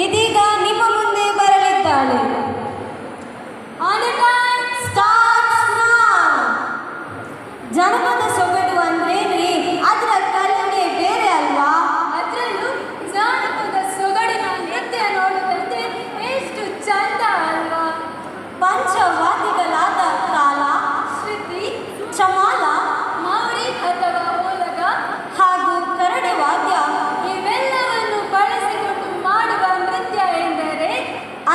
ಇದೀಗ ನಿಮ್ಮ ಮುಂದೆ ಬರಲಿದ್ದಾಳೆ. ಜನಪದ ಸೊಗಡು ಅಂದ್ರೇನ್ರಿ? ಅದರ ಕಲೆನೇ ಬೇರೆ ಅಲ್ವಾ? ಅದರಲ್ಲೂ ಜಾನಪದ ಸೊಗಡಿನ ನೃತ್ಯ ನೋಡುವಂತೆ ಎಷ್ಟು ಚಂದ ಅಲ್ವಾ? ಪಂಚವಾದ್ಯಗಳಾದ ತಾಲ, ಶ್ರುತಿ, ಚಮಾಲ, ಮೌರಿ ಅಥವಾ ಓಲಗ ಹಾಗೂ ಕರಡೆ ವಾದ್ಯ ಇವೆಲ್ಲವನ್ನು ಬಳಸಿಕೊಂಡು ಮಾಡುವ ನೃತ್ಯ ಎಂದರೆ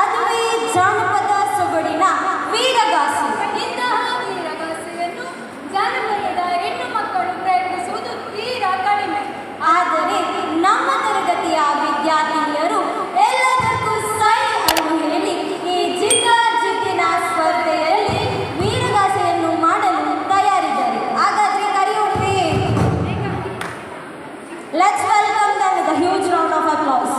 ಅದುವೇ ಜಾನಪದ ಸೊಗಡಿನ ವೀರಗಾಸೆ. ಇಂತಹ ವೀರಗಾಸೆಯನ್ನು ಜಾನಪದದ ಹೆಣ್ಣು ಮಕ್ಕಳು ಪ್ರಯತ್ನಿಸುವುದು ತೀರಾ ಕಡಿಮೆ. ಆದರೆ ನಮ್ಮ ತರಗತಿಯ ವಿದ್ಯಾರ್ಥಿನಿಯರು ಎಲ್ಲದಕ್ಕೂ ಸೈ ಅನ್ನು ಹೇಳಿ ಈ ಜಿದ್ದಿನ ಸ್ಪರ್ಧೆಯಲ್ಲಿ ವೀರಗಾಸೆಯನ್ನು ಮಾಡಲು ತಯಾರಿದ್ದಾರೆ. ಹಾಗಾದ್ರೆ ಕರೆಯೋಣವೇ? Let's welcome them with a huge round of applause.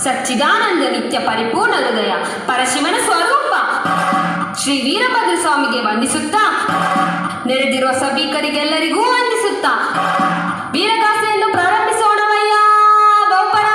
ಸಚ್ಚಿದಾನಂದ ನಿತ್ಯ ಪರಿಪೂರ್ಣ ಹೃದಯ ಪರಶಿವನ ಸ್ವರೂಪ ಶ್ರೀ ವೀರಭದ್ರ ಸ್ವಾಮಿಗೆ ವಂದಿಸುತ್ತಾ, ನೆರೆದಿರುವ ಸಭಿಕರಿಗೆಲ್ಲರಿಗೂ ವಂದಿಸುತ್ತಾ ವೀರಗಾಸೆಯನ್ನು ಪ್ರಾರಂಭಿಸೋಣವಯ್ಯ. ಬಹುಪರ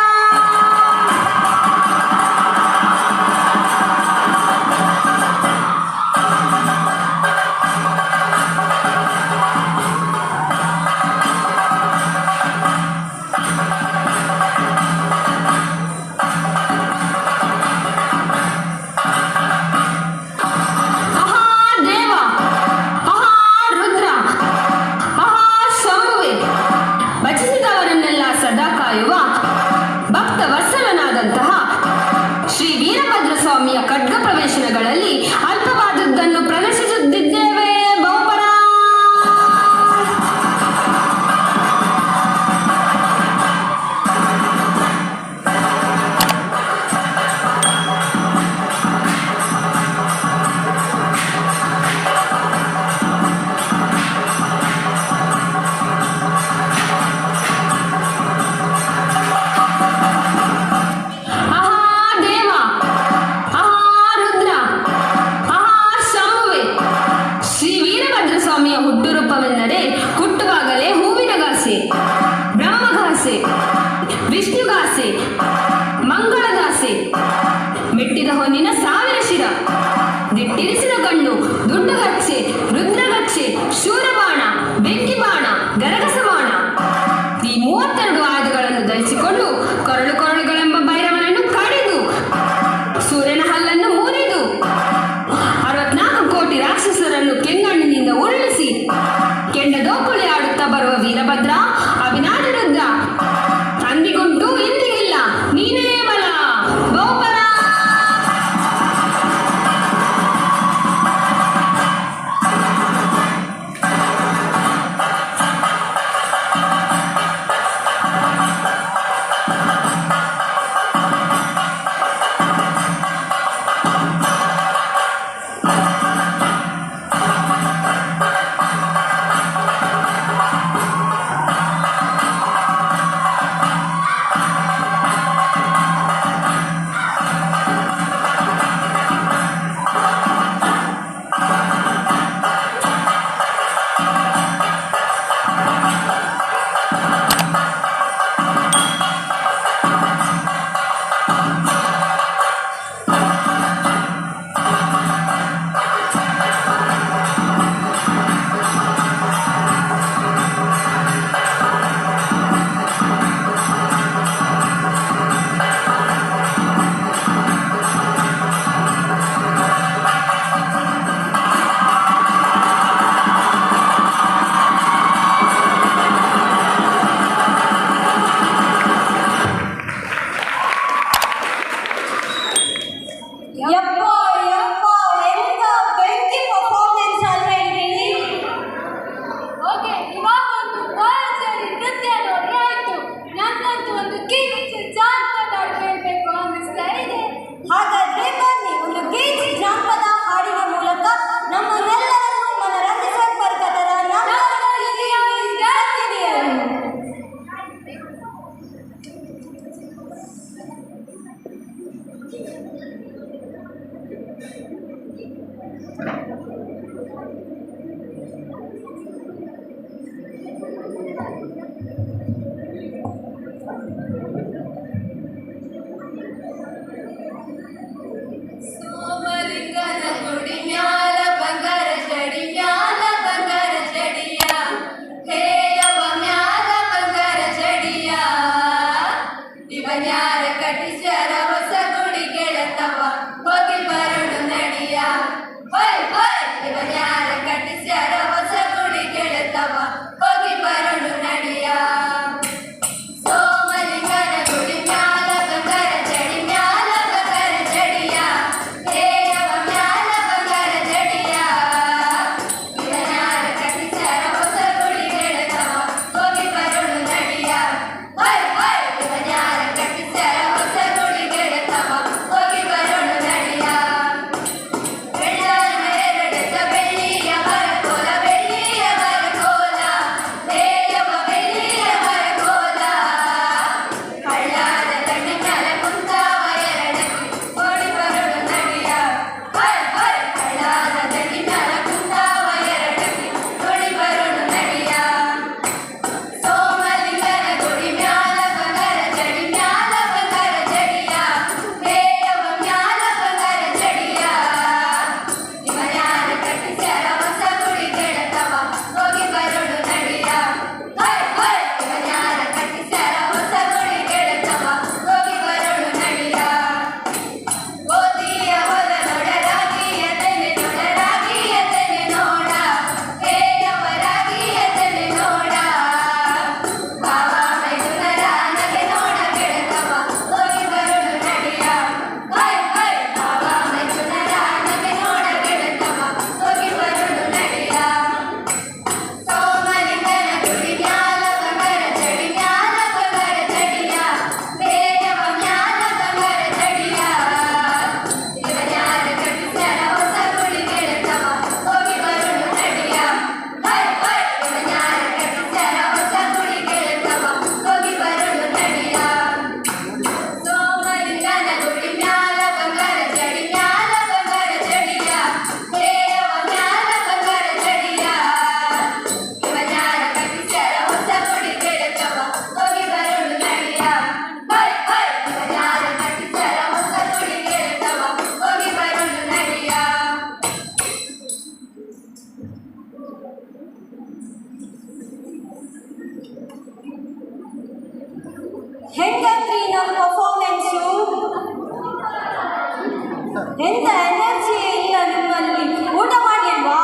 ಎಂತ ಎನರ್ಜಿ ಇಲ್ಲ ನಿಮ್ಮಲ್ಲಿ. ಊಟ ಮಾಡಿಲ್ವಾ?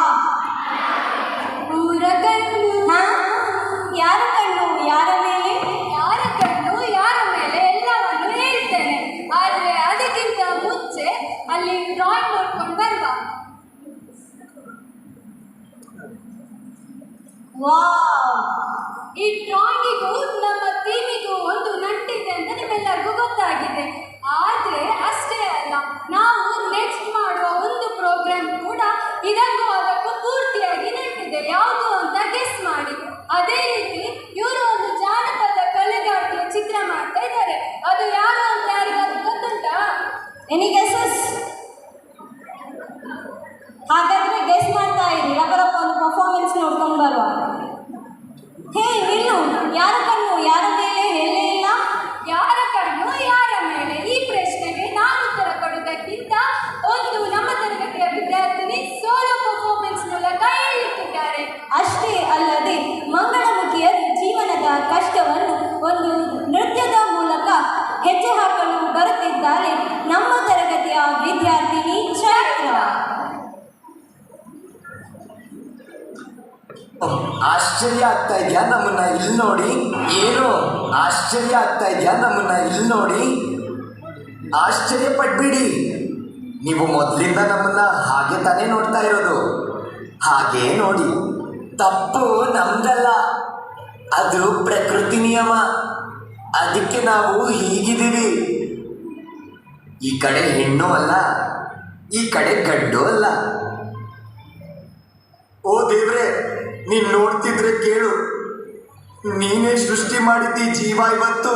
ಊರ ಕಣ್ಣು ಹಾ? ಯಾರ ಕಣ್ಣು ಯಾರ ಮೇಲೆ? ಯಾರ ಕಣ್ಣು ಯಾರ ಮೇಲೆ ಎಲ್ಲವನ್ನು ಹೇಳ್ತೇನೆ. ಆದರೆ ಅದಕ್ಕಿಂತ ಮುಂಚೆ ಅಲ್ಲಿ ಡ್ರಾಯಿಂಗ್ ನೋಡ್ಕೊಂಡು ಬರುವ. ವಾವ್, ಈ ಡ್ರಾಯಿಂಗಿಗೂ ನಮ್ಮ ಥೀಮಿಗೂ ಒಂದು ನಂಟಿದೆ ಅಂತ ನಿಮ್ಮೆಲ್ಲರಿಗೂ ಗೊತ್ತಾಗಿದೆ. ಆದರೆ ಅಷ್ಟೇ ಅಲ್ಲ, ನಾವು ನೆಕ್ಸ್ಟ್ ಮಾಡುವ ಒಂದು ಪ್ರೋಗ್ರಾಮ್ ಕೂಡ ಇದಕ್ಕೂ ಅದಕ್ಕೂ ಪೂರ್ತಿಯಾಗಿ ನಂಟಿದೆ. ಯಾವುದು ಅಂತ ಗೆಸ್ ಮಾಡಿ. ಅದೇ ರೀತಿ ಇವರು ಒಂದು ಜಾನಪದ ಕಲೆಗಾರರ ಚಿತ್ರ ಮಾಡ್ತಾ ಇದ್ದಾರೆ. ಅದು ಯಾರು ಅಂತ ಯಾರಿಗಾದ್ರೂ ಗೊತ್ತುಂಟಾ? Any guesses? ಹಾಗಾದ್ರೆ ಗೆಸ್ ಮಾಡ್ತಾ ಇರಿ. ರಬ್ಬರಪ್ಪ ಒಂದು ಪರ್ಫಾರ್ಮೆನ್ಸ್ ನೋಡ್ಕೊಂಡು ಬರುವ. ಹೇ ನಿಲ್ಲು, ಯಾರ ಕಣ್ಣು ಯಾರ ಮೇಲೆ ಹೇಳೇ ಇಲ್ಲ? ಯಾರ ಕಣ್ಣು ಯಾರ ಮೇಲೆ? ಈ ಪ್ರಶ್ನೆಗೆ ನಾನು ಉತ್ತರ ಕೊಡುವುದಕ್ಕಿಂತ ಒಂದು ನಮ್ಮ ತರಗತಿಯ ವಿದ್ಯಾರ್ಥಿನಿ ಸೋಲೋ ಪರ್ಫಾರ್ಮೆನ್ಸ್ ಮೂಲಕ ಹೇಳುತ್ತಿದ್ದಾರೆ. ಅಷ್ಟೇ ಅಲ್ಲದೆ ಮಂಗಳಮುಖಿಯರು ಜೀವನದ ಕಷ್ಟವನ್ನು ಒಂದು ನೃತ್ಯದ ಮೂಲಕ ಹೆಜ್ಜೆ ಹಾಕಲು ಬರುತ್ತಿದ್ದಾರೆ ನಮ್ಮ ತರಗತಿಯ ವಿದ್ಯಾರ್ಥಿನಿ ಚೈತ್ರ. ಆಶ್ಚರ್ಯ ಆಗ್ತಾ ಇದೆಯಾ ನಮ್ಮನ್ನ ಇಲ್ಲಿ ನೋಡಿ? ಏನು ಆಶ್ಚರ್ಯ ಆಗ್ತಾ ಇದೆಯಾ ನಮ್ಮನ್ನ ಇಲ್ಲಿ ನೋಡಿ? ಆಶ್ಚರ್ಯ ಪಡ್ಬೇಡಿ. ನೀವು ಮೊದಲಿಂದ ನಮ್ಮನ್ನ ಹಾಗೆ ತಾನೇ ನೋಡ್ತಾ ಇರೋದು. ಹಾಗೇ ನೋಡಿ. ತಪ್ಪು ನಮ್ದಲ್ಲ, ಅದು ಪ್ರಕೃತಿ ನಿಯಮ. ಅದಕ್ಕೆ ನಾವು ಹೀಗಿದ್ದೀವಿ. ಈ ಕಡೆ ಹೆಣ್ಣು ಅಲ್ಲ, ಈ ಕಡೆ ಗಂಡು ಅಲ್ಲ. ಓ ದೇವ್ರೆ, ನೀನ್ ನೋಡ್ತಿದ್ರೆ ಕೇಳು. ನೀನೇ ಸೃಷ್ಟಿ ಮಾಡಿದ್ದಿ ಜೀವ ಇವತ್ತು.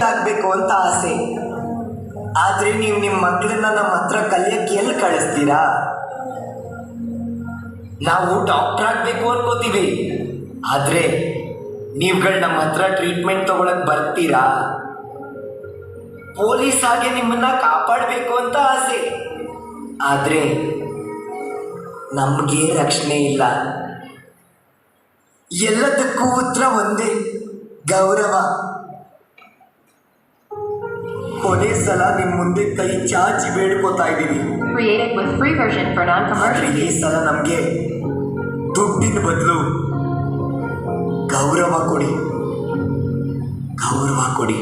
ಆಗ್ಬೇಕು ಅಂತ ಆಸೆ. ಆದ್ರೆ ನೀವು ನಿಮ್ಮ ಮಕ್ಕಳನ್ನ ನಮ್ಮ ಹತ್ರ ಕಲಿಯಕ್ಕೆ ಎಲ್ಲಿ ಕಳಿಸ್ತೀರಾ? ನಾವು ಡಾಕ್ಟರ್ ಆಗ್ಬೇಕು ಅನ್ಕೋತೀವಿ, ಆದ್ರೆ ನೀವುಗಳು ನಮ್ಮ ಹತ್ರ ಟ್ರೀಟ್ಮೆಂಟ್ ತಗೊಳಕ್ ಬರ್ತೀರಾ? ಪೊಲೀಸ್ ಆಗಿ ನಿಮ್ಮನ್ನ ಕಾಪಾಡಬೇಕು ಅಂತ ಆಸೆ, ಆದ್ರೆ ನಮಗೆ ರಕ್ಷಣೆ ಇಲ್ಲ. ಎಲ್ಲದಕ್ಕೂ ಉತ್ತರ ಒಂದೇ, ಗೌರವ. ಕೊನೆ ಸಲ ನಿಮ್ಮ ಮುಂದೆ ಕೈ ಚಾಚಿ ಬೇಡ್ಕೋತಾ ಇದ್ದೀವಿ. Created with free version for non-commercial ಈ ಸಲ ನಮಗೆ ದುಡ್ಡಿನ ಬದಲು ಗೌರವ ಕೊಡಿ, ಗೌರವ ಕೊಡಿ.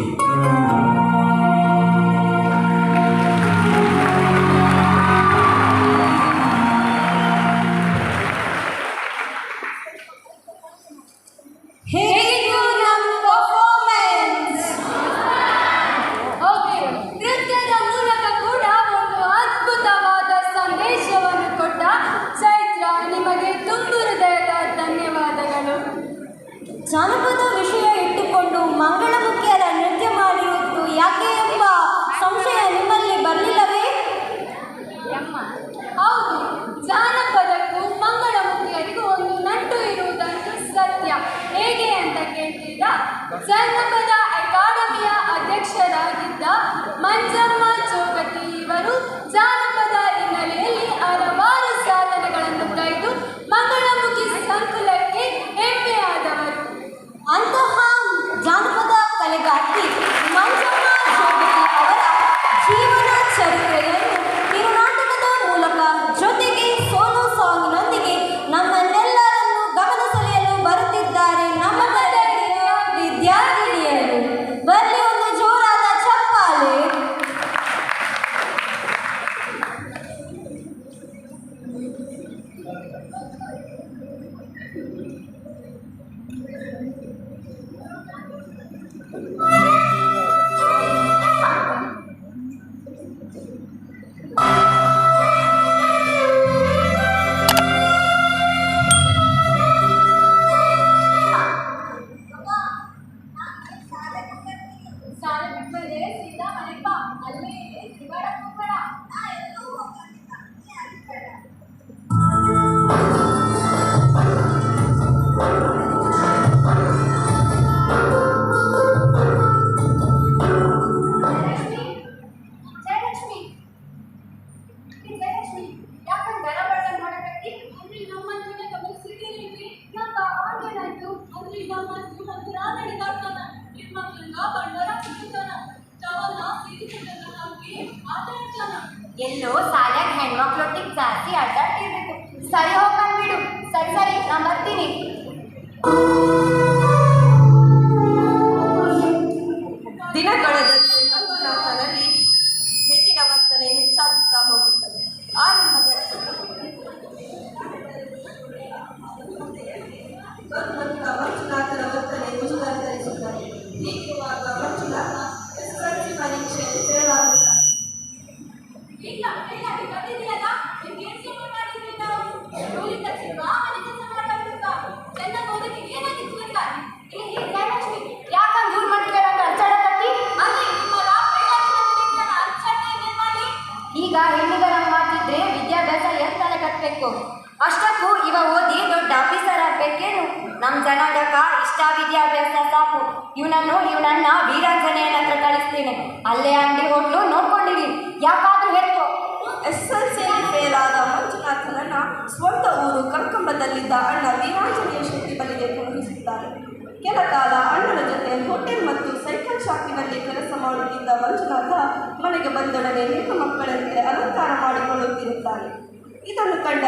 ಹೇಗಿತ್ತು ನಮ್ಮ ಪರ್ಫಾರ್ಮೆನ್ಸ್? ಓಕೆ, ನೃತ್ಯದ ಮೂಲಕ ಕೂಡ ಒಂದು ಅದ್ಭುತವಾದ ಸಂದೇಶವನ್ನು ಕೊಟ್ಟ ಚೈತ್ರ, ನಿಮಗೆ ತುಂಬು ಹೃದಯದ ಧನ್ಯವಾದಗಳು. ಜಾನಪದ ವಿಷಯ ಇಟ್ಟುಕೊಂಡು ಮಂಗಳಮುಖಿಯರ ನೃತ್ಯ ಮಾಡಿರುವುದು ಯಾಕೆ ಎಂಬ ಸಂಶಯ ನಿಮ್ಮಲ್ಲಿ ಬರಲಿಲ್ಲವೇ? ಹೌದು, ಜಾನಪದಕ್ಕೂ ಮಂಗಳಮುಖಿಯರಿಗೂ ಒಂದು ನಂಟು ಜನಪದ ಅಕಾಡೆಮಿಯ ಅಧ್ಯಕ್ಷರಾಗಿದ್ದ ಮಂಜಮ್ಮ ಚೋಗತಿ ಇವರು ಜಾನಪದ ಹಿನ್ನೆಲೆಯಲ್ಲಿ ಹಲವಾರು ಸಾಧನೆಗಳನ್ನು ಕೈದು ಮಂಗಳಮುಖಿ ಸಂಕುಲಕ್ಕೆ ಹೆಮ್ಮೆಯಾದವರು. ಅಂತಹ ಜಾನಪದ ಕಲೆಗಾರ್ತಿ ಮಂಜಮ್ಮ ಜೋಗತಿ ಅವರ ಜೀವನ ಚರಿತ್ರೆಯನ್ನು ಕಿರುನಾಟಕದ ಮೂಲಕ ಜೊತೆಗೆ ಸೋಲೋ ಸಾಂಗ್ನೊಂದಿಗೆ ನಮ್ಮನ್ನೆಲ್ಲರನ್ನು ಗಮನ ಸೆಳೆಯಲು ಬರುತ್ತಿದ್ದಾರೆ ನಮ್ಮ ತರಗತಿಯ ವಿದ್ಯಾರ್ಥಿನಿಯರು. ಬರಲಿ ಒಂದು ಜೋರಾದ ಚಪ್ಪಾಳೆ. ಸಾಲ ಬಿಟ್ಟರೆ ಸೀದಾ ಮನೆಗೆ ಬಾ. ಅಲ್ಲೇ ತಿರುಗಾಡ ಹೋಗಬೇಡ. ಜಯಲಕ್ಷ್ಮಿ, ಜಯಲಕ್ಷ್ಮಿ, ಯಾಕಂದ್ರೆ ದರ ಬಡ್ಡ ಮಾಡಕತ್ತಿ? ಅಂದ್ರೆ ನಮ್ಮನ್ನ ಗಮನಿಸಿದ್ದೀರಿ. ನಮ್ಮ ಆಗೇನಾಯ್ತು? ಅಂದ್ರೆ ನಮ್ಮ ಜೀವನ ನಡೆದಾಡ್ತಾನ. ಹೆಣ್ಮಕ್ಳನ್ನ ಬಂಡಾರ ಕುಡಿತಾನ. ಚವನ್ನ ಸಿರಿಸನ್ನ ಹಾಕಿ ಆಟಾಡ್ತಾನ. ಎಲ್ಲೋ ಸಾಲ್ಯಾಗ ಹೆಣ್ಮಕ್ಳೊಟ್ಟಿಗೆ ಜಾಸ್ತಿ ಅಡ್ಡಾಡ್ತಿರ್ಬೇಕು. ಸರಿ ಹೋಗ್ಬಿಡು. ಸರಿ ಸರಿ, ನಾನು ಬರ್ತೀನಿ. ದಿನ ಕಳೆದಂತೆ ಮಂಜುನಾಥನಲ್ಲಿ ಹೆಣ್ಣಿನ ವರ್ತನೆ ಹೆಚ್ಚಾಗುತ್ತಾ ಹೋಗುತ್ತದೆ. ಆರಂಭದಲ್ಲಿ ಮಂಜುನಾಥನ ವರ್ತನೆ ಮುಜುಗರಗೊಳಿಸುತ್ತದೆ. ಹೀಗಿರುವಾಗ ಮಂಜುನಾಥ SSLC ಪರೀಕ್ಷೆಯಲ್ಲಿ ಫೇಲಾಗುತ್ತಾನೆ. ಇಲ್ಲ ಇಲ್ಲ ಬಂದಿದ್ದೀಯಲ್ಲ, ನಿಮ್ಗೆ ಏನು ಸುಮ್ಮನೆ ಮಾಡಿದ್ರಿ ನಾವು? ಕೂಲಿ ತಕ್ಷಣ ಮನೆ ಕೆಲಸ ಮಾಡಕ್ಕಾಗ್ತದ? ಚೆನ್ನಾಗಿ ಓದಕ್ಕೆ ಏನಾಗಿತ್ತು ಅಂತ? ಈ ಜಯಲಕ್ಷ್ಮಿ, ಯಾಕಂದ್ರೆ ದೂರ ಮಾಡ್ತೀರಂತ ಅರ್ಚಾಡಕತ್ತಿ? ಅಂದ್ರೆ ನಿಮ್ಮಲ್ಲ ಅರ್ಚಾಡ ಏನ್ ಮಾಡಿ? ಈಗ ಹೆಣ್ಣಿಗರ ಮಾಡ್ತಿದ್ರೆ ವಿದ್ಯಾಭ್ಯಾಸ ಎಂತಾನೆ ಕಟ್ಟಬೇಕು. ಅಷ್ಟಕ್ಕೂ ಇವ ಓದಿ ದೊಡ್ಡ ಆಫೀಸರ್ ಆಗ್ಬೇಕೇನು? ನಮ್ಮ ಜನಾಂಗಕ್ಕ ಇಷ್ಟ ವಿದ್ಯಾಭ್ಯಾಸ ಸಾಕು. ಇವನನ್ನ ವೀರಾಂಜನೇಯನ ಹತ್ರ ಕಳಿಸ್ತೀನಿ. ಅಲ್ಲೇ ಅಂಗಡಿ ಹೋಟ್ಲು ನೋಡ್ಕೊಂಡಿರಿ. ಯಾಕಾದ್ರೂ ಹೆಚ್ಚು. SSLCಯಲ್ಲಿ ಫೇಲ್ ಆದ ಮಂಜುನಾಥನನ್ನ ಸ್ವಂತ ಊರು ಕಲ್ಕಂಬದಲ್ಲಿದ್ದ ಅಣ್ಣ ವೀರಾಂಜನೇಯ ಶೆಟ್ಟಿ ಬಳಿಗೆ ಕಳುಹಿಸುತ್ತಾರೆ. ಕೆಲ ಕಾಲ ಅಣ್ಣನ ಜೊತೆ ಹೋಟೆಲ್ ಮತ್ತು ಸೈಕಲ್ ಶಾಪಿನಲ್ಲಿ ಕೆಲಸ ಮಾಡುತ್ತಿದ್ದ ಮಂಜುನಾಥ ಮನೆಗೆ ಬಂದೊಡನೆ ಹೆಣ್ಣು ಮಕ್ಕಳಂತೆ ಅಲಂಕಾರ ಮಾಡಿಕೊಳ್ಳುತ್ತಿರುತ್ತಾರೆ. ಇದನ್ನು ಕಂಡ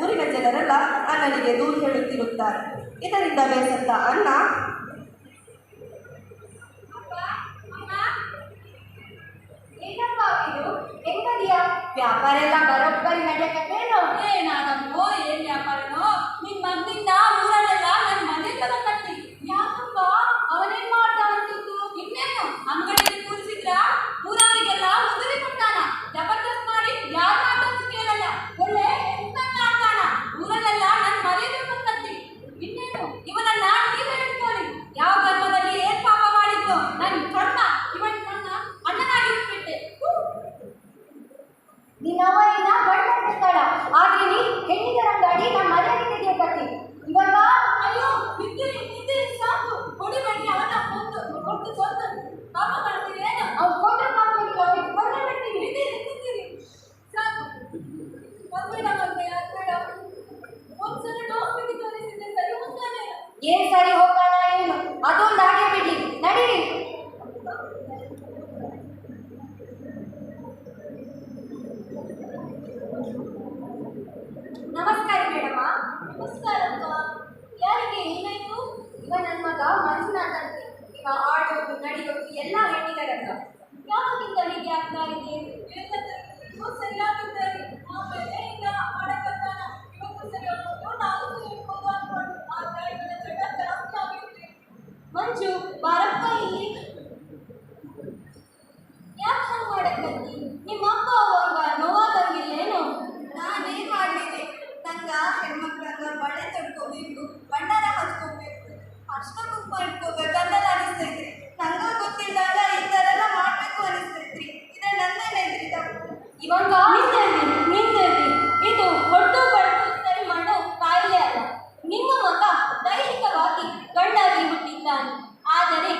ಊರಿನ ಜನರೆಲ್ಲ ಅಣ್ಣನಿಗೆ ದೂರು ಹೇಳುತ್ತಿರುತ್ತಾರೆ. ಇದರಿಂದ ಬೇಸತ್ತ ಅಣ್ಣ, ಏನಪ್ಪ ಇದು? ಹೆಂಗದಿಯಾ? ವ್ಯಾಪಾರ ಎಲ್ಲ ಬರೋಬ್ಬರಿ ನಡೆಯಕತ್ತೇನು? ನಾನಮ್ಮೋ ಏನ್ ವ್ಯಾಪಾರನೋ? ನಿನ್ ಮಂದಿಯಿಂದ ಊರಲ್ಲೆಲ್ಲ ನನ್ನ ಮನೆ ತಗೊಂಡ್ಬರ್ತಿ. ಯಾಕಪ್ಪ? ಅವನೇನ್ ಮಾಡ್ದ ಅಂತಿದ್ದು? ಇನ್ನೇನು ಅಂಗಡಿಯಲ್ಲಿ ಕೂರಿಸಿದ್ರ ಊರವರಿಗೆಲ್ಲ ಉದುರಿ ಕೊಡ್ತಾನ. ಜಬರ್ದಸ್ತ್ ಮಾಡಿ ಯಾರು ಮಾತನ್ನು ಕೇಳಲ್ಲ. ಒಳ್ಳೆ ಹೆಣ್ಮಕ್ಳು ಆಡ್ತಾನ. ಊರಲ್ಲೆಲ್ಲ ನನ್ನ ಮನೆ ತಗೊಂಡ್ಬರ್ತಿ. ಇನ್ನೇನು ಇವನನ್ನ ನೀವೇ ಹಿಡ್ಕೊಳ್ಳಿ. ಯಾವ ಗರ್ಭದಲ್ಲಿ ಏನ್ ಪಾಪ ಮಾಡಿದ್ದು? ನನ್ ಕಣ್ಣ ಇವನ್ ಕಣ್ಣ ಅಣ್ಣನಾಗಿಟ್ಬಿಟ್ಟೆ. ನಿನ್ನವರಿನ ಬಣ್ಣ ಬಿಡ್ತಾಳ. ಆದ್ರೆ ನೀ ಹೆಣ್ಣಿಗರ ಗಾಡಿ ನಮ್ಮ ಮನೆಗೆ ತೆಗೆಯಕತ್ತಿ. ಇವಾಗ ಅಯ್ಯೋ ನಿಂತಿರಿ ಸಾಕು. ಹೊಡಿಬೇಡಿ ಅವನ ಕೊಟ್ಟು ಪಾಪ ಮಾಡ್ತೀರಿ ಏನು? ಅವ್ರು ಕೊಂಡ್ರೆ ಮಾಡ್ಬೇಕು. ಅವ್ರಿಗೆ ಕೊಂಡ್ರೆ ಬಿಡ್ತೀನಿ. ನಿಂತಿರಿ ಸಾಕು. ಒಂದ್ಬೇಡ ಒಂದ್ಸಲ ಡಾಕ್ಟರ್ಗೆ ತೋರಿಸಿದ್ರೆ ಸರಿ ಹೋಗ್ತಾನೆ. ಏನ್ ಸರಿ ಹೋಗೋಣ ಏನು? ಅದೊಂದು ಹಾಗೆ ಬಿಡ್ಲಿ. ನಡೀರಿ. ನಮಸ್ಕಾರ ಮೇಡಮ. ನಮಸ್ಕಾರಪ್ಪ. ಯಾರಿಗೆ ಏನಾಯ್ತು? ಇವ ನನ್ನ ಮಗ ಮಂಜುನಾಥ ಅಂತ. ಇವ ಆಡೋದು ನಡೆಯೋದು ಎಲ್ಲ ಹೆಣ್ಣಿಗರಂತ. ಯಾವಾಗಿಂದ ಹೀಗೆ ಆಗ್ತಾ ಇದೆ? ಸರಿಯಾಗಿದ್ದಾರೆ. ಆಮೇಲೆ ಈಗ ಮಾಡಕತ್ತಾನ. ಇವತ್ತು ಸರಿ ಹೋಗ್ಬೋದು, ನಾನು ಸರಿ ಹೋಗ್ಬೋದು ಅನ್ಕೊಂಡು ಆದ್ರೆ ಇವನ ಚಟ ಜಾಸ್ತಿ ಆಗಿರುತ್ತೆ. ಮಂಜು, ಬಾರಪ್ಪ ಇಲ್ಲಿ. ಯಾಕೆ ಹಂಗೆ ಮಾಡಕತ್ತಿ? ನಿಮ್ಮ ಅಪ್ಪ ಅವಾಗ ನೋವಾದಂಗಿಲ್ಲೇನು? ನಾನೇನ್ ಮಾಡಲಿದೆ? ನಂಗ ಹೆಣ್ಮಕ್ಳಂಗ ಬಳೆ ತೊಡ್ಕೋಬೇಕು, ಬಣ್ಣನ ಹಚ್ಕೋಬೇಕು, ಅಷ್ಟ ಕುಂಕುಮ ಇಟ್ಕೋಬೇಕು ಅಂತೆಲ್ಲ ಅನಿಸ್ತೈತ್ರಿ. ನಂಗ ಗೊತ್ತಿಲ್ಲದ ಈ ಥರ ಎಲ್ಲ ಮಾಡಬೇಕು ಅನಿಸ್ತೈತ್ರಿ. ಇದು ನನ್ನೇನೆ ಇದ್ರಿ ತಪ್ಪು. ಇವಾಗ ನಿಂದೇರಿ. ಇದು ಹೊಡೆದು ಬಡ್ದು ಸರಿ ಮಾಡೋ ಕಾಯಿಲೆ ಅಲ್ಲ. ನಿಮ್ಮ ಮಗ ದೈಹಿಕವಾಗಿ ಗಂಡಾಗಿ ಹುಟ್ಟಿದ್ದಾನೆ. ಆದರೆ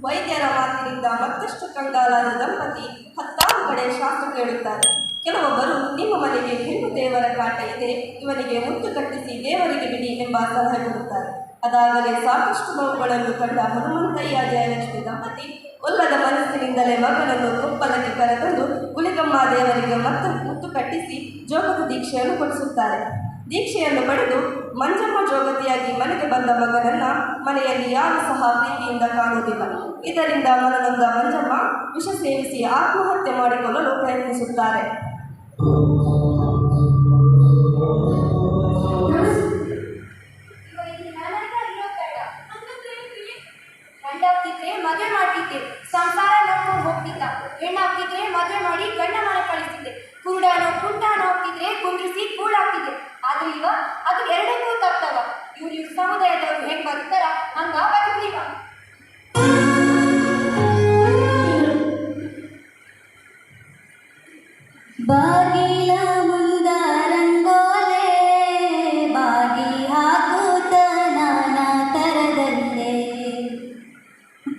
ವೈದ್ಯರ ಮಾತಿನಿಂದ ಮತ್ತಷ್ಟು ಕಂಗಾಲಾದ ದಂಪತಿ ಹತ್ತಾರು ಕಡೆ ಶಾಸ್ತ್ರ ಕೇಳುತ್ತಾರೆ. ಕೆಲವೊಬ್ಬರು ನಿಮ್ಮ ಮನೆಗೆ ಹೆಣ್ಣು ದೇವರ ಕಾಟ ಇದೆ, ಇವನಿಗೆ ಮುತ್ತು ಕಟ್ಟಿಸಿ ದೇವರಿಗೆ ಬಿಡಿ ಎಂಬ ಸಲಹೆ ಕೊಡುತ್ತಾರೆ. ಅದಾಗಲೇ ಸಾಕಷ್ಟು ನೋವುಗಳನ್ನು ಕಂಡ ಹನುಮಂತಯ್ಯ ಜಯಲಕ್ಷ್ಮಿ ದಂಪತಿ ಒಲ್ಲದ ಮನಸ್ಸಿನಿಂದಲೇ ಮಗನನ್ನು ಕೊಪ್ಪಲಕ್ಕೆ ಕರೆತಂದು ಗುಳಿಗಮ್ಮ ದೇವರಿಗೆ ಮುತ್ತು ಕಟ್ಟಿಸಿ ಜೋಗತಿ ದೀಕ್ಷೆಯನ್ನು ಕೊಡಿಸುತ್ತಾರೆ. ದೀಕ್ಷೆಯನ್ನು ಪಡೆದು ಮಂಜಮ್ಮ ಜೋಗತಿಯಾಗಿ ಮನೆಗೆ ಬಂದ ಮಗನನ್ನ ಮನೆಯಲ್ಲಿ ಯಾರು ಸಹ ಪ್ರೀತಿಯಿಂದ ಕಾಣುವುದಿಲ್ಲ. ಇದರಿಂದ ಮನನೊಂದ ಮಂಜಮ್ಮ ವಿಷ ಸೇವಿಸಿ ಆತ್ಮಹತ್ಯೆ ಮಾಡಿಕೊಳ್ಳಲು ಪ್ರಯತ್ನಿಸುತ್ತಾರೆ. ಗಂಡಾಗ್ತಿದ್ರೆ ಮದುವೆ ಮಾಡ್ತಿದ್ದೆ, ಸಂಸಾರ ನೋಡ್ಕೊಂಡು ಹೋಗ್ತಿದ್ದ. ಹೆಣ್ಣಾಗ್ತಿದ್ರೆ ಮದುವೆ ಮಾಡಿ ಗಂಡ ಮನೆ ಕಳಿಸ್ತಿದ್ದೆ. ಕುಂಟಾನೋ ಹೋಗ್ತಿದ್ರೆ ಕುಂಡ್ರಿಸಿ ಕೂಳಾಗ್ತಿದ್ದೆ. ಆದ್ರೆ ಅದು ಎರಡಕ್ಕೂ ತಪ್ಪವ. ಇವ್ರು ಸಮುದಾಯದವ್ರು ಹೆಂಗ್ ಬದುಕ್ತಾರ ಹಂಗ ಬದುಕ್ಲಿವ. ಬಾಗಿಲ ಮುಂದ ರಂಗೋಲೆ ಬಾಗಿ ಹಾಕುತ್ತ ನಾನಾ ತರದಲ್ಲೇ.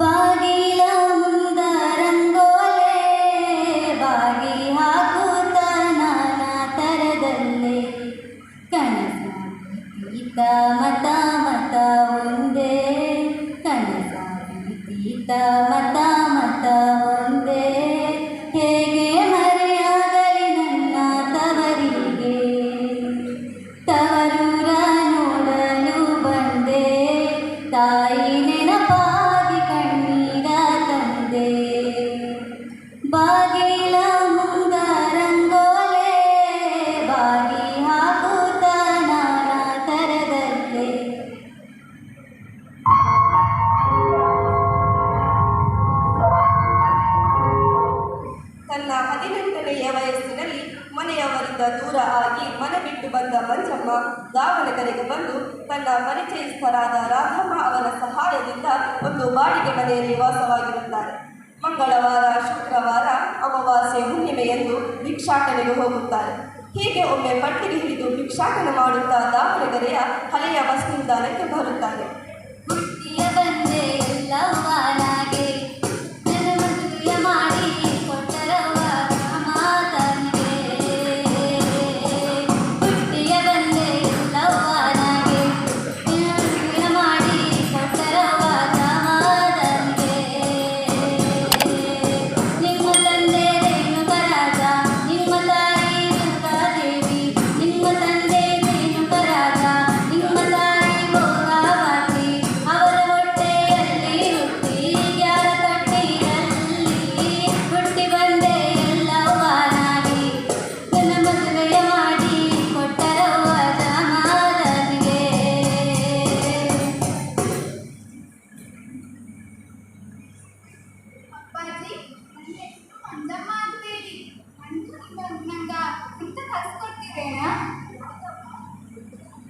ಬಾಗಿಲ ಮುಂದ ರಂಗೋಲೆ ಬಾಗಿ ಹಾಕುತ್ತ ನಾನಾ ತರದಲ್ಲೇ. ಕನಸ ಪ್ರೀತ ಮತ ಮತ ಒಂದೇ, ಕನಸ ಪ್ರೀತ ಮತ ಮತ ಒಂದೇ. ಹೇಗೆ ಮರೆಯಾಗಲಿ ನನ್ನ ತವರಿಗೆ, ತವರೂರ ನೋಡಲು ಬಂದೆ. ತಾಯಿ ನೆನಪಾಗಿ ಕಣ್ಣೀರ ತಂದೆ. ಬಾಗಿಲ ಮುಂದ ರಂಗೋಲೆ ಬಾಗಿ ಹಾಕುತ್ತ ನಾನಾ ತರದಲ್ಲೇ. ತನ್ನ 18ನೆಯ ವಯಸ್ಸಿನಲ್ಲಿ ಮನೆಯವರಿಂದ ದೂರ ಆಗಿ ಮನೆ ಬಿಟ್ಟು ಬಂದ ಮಂಜಮ್ಮ ದಾವಣಗೆರೆಗೆ ಬಂದು ತನ್ನ ಪರಿಚಯಸ್ಥರಾದ ರಾಧಮ್ಮ ಅವರ ಸಹಾಯದಿಂದ ಒಂದು ಬಾಡಿಗೆ ಮನೆಯಲ್ಲಿ ವಾಸವಾಗಿರುತ್ತಾರೆ. ಮಂಗಳವಾರ, ಶುಕ್ರವಾರ, ಅಮಾವಾಸ್ಯೆ, ಹುಣ್ಣಿಮೆಯಂದು ಭಿಕ್ಷಾಟನೆಗೆ ಹೋಗುತ್ತಾರೆ. ಹೀಗೆ ಒಮ್ಮೆ ಪಟ್ಟಿಗೆ ಹಿಡಿದು ಭಿಕ್ಷಾಟನ ಮಾಡುತ್ತಾ ದಾವಣಗೆರೆಯ ಹಳೆಯ ಬಸ್ ನಿಲ್ದಾಣಕ್ಕೆ ಬರುತ್ತಾರೆ. ಹುಟ್ಟಿಯ ಬಂದೆ ಎಲ್ಲವ್ವನಾಗೆ, ನನ್ನ ಮದುವೆ ಮಾಡಿ ಕೊಟ್ಟರವ್ವ ಮಾತನಿಗೆ. ಹುಟ್ಟಿಯ ಬಂದೆ ಎಲ್ಲವ್ವನಾಗೆ, ನನ್ನ ಮದುವೆ ಮಾಡಿ ಕೊಟ್ಟರವ್ವ ಮಾತನಿಗೆ. ನಿಮ್ಮ ತಂದೆ ರೇಣುಕರಾಜ, ನಿಮ್ಮ ತಾಯಿ ದುರ್ಗಾದೇವಿ. ನಿಮ್ಮ ತಂದೆ ರೇಣುಕರಾಜ, ನಿಮ್ಮ ತಾಯಿ ಭೋಗಾವತಿ. ಅವರ ಹೊಟ್ಟೆಯಲ್ಲಿ ಹುಟ್ಟಿ ಯಾರ ತೊಟ್ಟಿಯಲ್ಲಿ ಹುಟ್ಟಿ ಬಂದೆ ಎಲ್ಲವ್ವನಾಗಿ. ನನ್ನ ಮದುವೆಯ ಮಾಡಿ ಕೊಟ್ಟರವ್ವ ಜಮಾದನಿಗೆ. ಅಪ್ಪಾಜಿ, ನನ್ನ ಹೆಸರು ಮಂಜಮ್ಮ ಅಂತೇಳಿ. ನಂಗ ಇಂತ ಕಲ್ಸ್ಕೊಡ್ತಿದ್ದೇನಾ?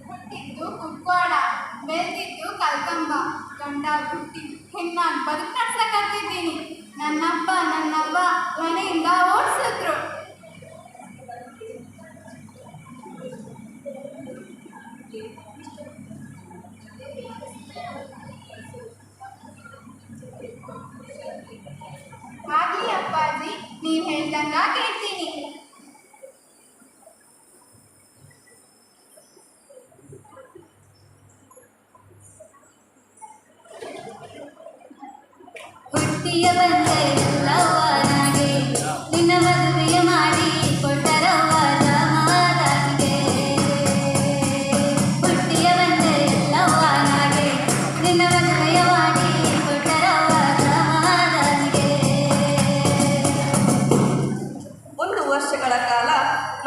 ಹುಟ್ಟಿದ್ದು ಕುಕ್ವಾಡ, ಬೆಳೆದಿದ್ದು ಕಲ್ಕಂಬ. ಗಂಡ ಹುಟ್ಟಿ ಹೆಣ್ಣಾಗಿ ಬದುಕು ನಡ್ಸಕ್ಕಾಗ್ತಿದ್ದೀನಿ. ನನ್ನಪ್ಪ ಮನೆಯಿಂದ ಓಡಿಸಿದ್ರು. ಆಗ್ಲಿ ಅಪ್ಪಾಜಿ, ನೀವು ಹೇಳ್ದಂಗ ಕೇಳ್ತೀನಿ. ಹುಟ್ಟಿಯ ಬಂದೆ ಎಲ್ಲವ್ವನಾಗೆ, ನಿನ್ನ ಮದುವೆಯ ಮಾಡಿ ಕೊಟ್ಟರವ್ವ ಜಮಾದನಿಗೆ. ಹುಟ್ಟಿಯ ಬಂದೆ ಎಲ್ಲವ್ವನಾಗೆ, ನಿನ್ನ ಮದುವೆಯ ಮಾಡಿ ಕೊಟ್ಟರವ್ವ ಜಮಾದನಿಗೆ. 1 ವರ್ಷಗಳ ಕಾಲ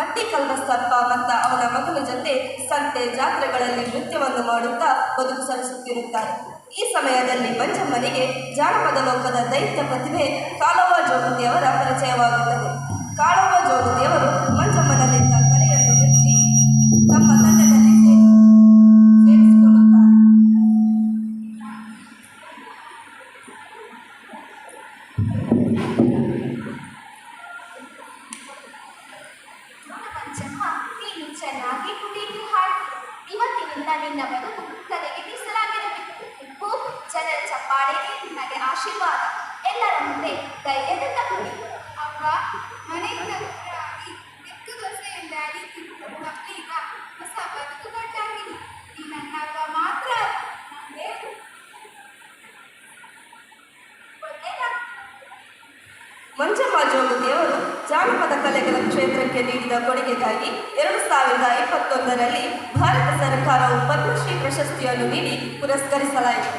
ಮಟ್ಟಿಕಲ್ಬಸ್ತಪ್ಪ ಮತ್ತು ಅವನ ಮಗನ ಜೊತೆ ಸಂತೆ ಜಾತ್ರೆಗಳಲ್ಲಿ ನೃತ್ಯವನ್ನು ಮಾಡುತ್ತಾ ಬದುಕು ಸಲ್ಲಿಸುತ್ತಿರುತ್ತಾರೆ. ಈ ಸಮಯದಲ್ಲಿ ಮಂಜಮ್ಮನಿಗೆ ಜಾನಪದ ಲೋಕದ ದೈತ್ಯ ಪ್ರತಿಭೆ ಕಾಳವ್ವ ಜೋಗತಿಯವರ ಪರಿಚಯವಾಗುತ್ತದೆ. ಕಾಳವ್ವ ಜೋಗತಿಯವರು ಮಂಜಮ್ಮನಲ್ಲಿದ್ದ ಕಲೆಯನ್ನು ಮೆಚ್ಚಿ ತಮ್ಮ ತಂಡದಲ್ಲಿ ಸೇರಿಸಿಕೊಳ್ಳುತ್ತಾರೆ. ಮಂಜಮ್ಮ, ನೀನು ಚೆನ್ನಾಗಿ ಕುಡಿದು ಹಾಡು. ಇವತ್ತಿನಿಂದ ನಿನ್ನ ಬದುಕು ಕಲೆಗೆ ಮೀಸಲಾಗಿರಬೇಕು. ಜನರ ಚಪ್ಪಾಳೆ ಬಾಯಿಗೆ ನಿನಗೆ ಆಶೀರ್ವಾದ. ಎಲ್ಲರ ಮುಂದೆ ಧೈರ್ಯದಿಂದ ಕೊಡಿ. ಅಪ್ಪ ಮನೆಯಿಂದ ದೂರವಾಗಿ ಎತ್ತು ದೋಸೆಯಿಂದ ಅಡಿತಿದ್ದು ಮಕ್ಕಳೀಗ ಹೊಸ ಬದುಕು ಕಟ್ಟಾಗಿದೆ. ಈ ನನ್ನ ಅಪ್ಪ ಮಾತ್ರ ನನಗೆ ಒಳ್ಳೆಯದಾಗ್ತದೆ. ಮಂಜಮ್ಮ ಜೋಗು ದೇವರು ಜಾನಪದ ಕಲೆಗಳ ಕ್ಷೇತ್ರಕ್ಕೆ ನೀಡಿದ ಕೊಡುಗೆಗಾಗಿ 2021ರಲ್ಲಿ ಭಾರತ ಸರ್ಕಾರವು ಪದ್ಮಶ್ರೀ ಪ್ರಶಸ್ತಿಯನ್ನು ನೀಡಿ ಪುರಸ್ಕರಿಸಲಾಯಿತು.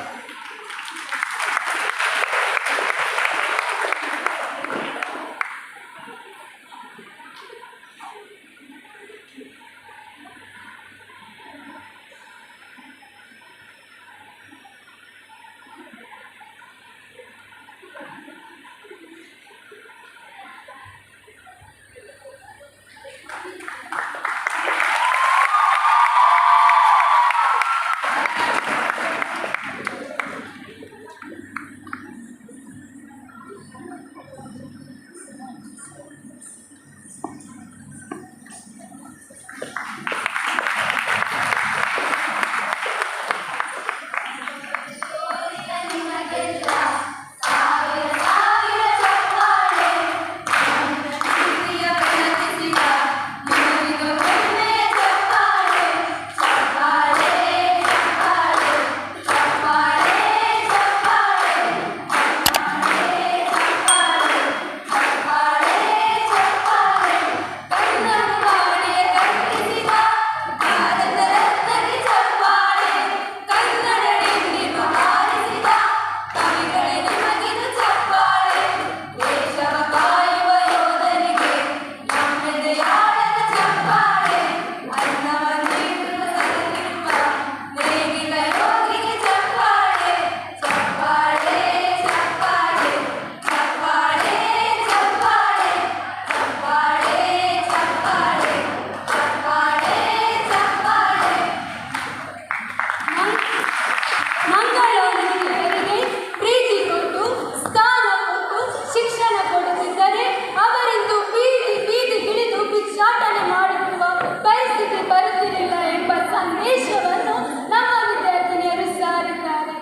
ಮಂಗಳೂರಿನವರಿಗೆ ಪ್ರೀತಿ ಕೊಟ್ಟು ಸ್ಥಾನ ಕೊಟ್ಟು ಶಿಕ್ಷಣ ಕೊಡುತ್ತಿದ್ದರೆ ಅವರಿಂದು ಬೀದಿಗಿಳಿದು ಭಿಕ್ಷಾಟನೆ ಮಾಡುವ ಪರಿಸ್ಥಿತಿ ಬರುತ್ತಿರಲಿಲ್ಲ ಎಂಬ ಸಂದೇಶವನ್ನು ನಮ್ಮ ವಿದ್ಯಾರ್ಥಿನಿಯರು ಸಾರಿದ್ದಾರೆ.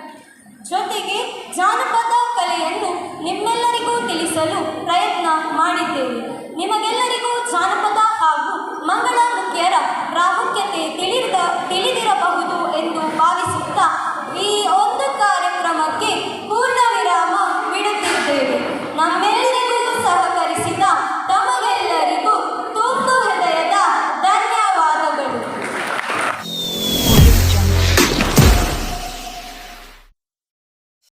ಜೊತೆಗೆ ಜಾನಪದ ಕಲೆಯನ್ನು ನಿಮ್ಮೆಲ್ಲರಿಗೂ ತಿಳಿಸಲು ಪ್ರಯತ್ನ ಮಾಡಿದ್ದೇವೆ. ನಿಮಗೆಲ್ಲರಿಗೂ ಜಾನಪದ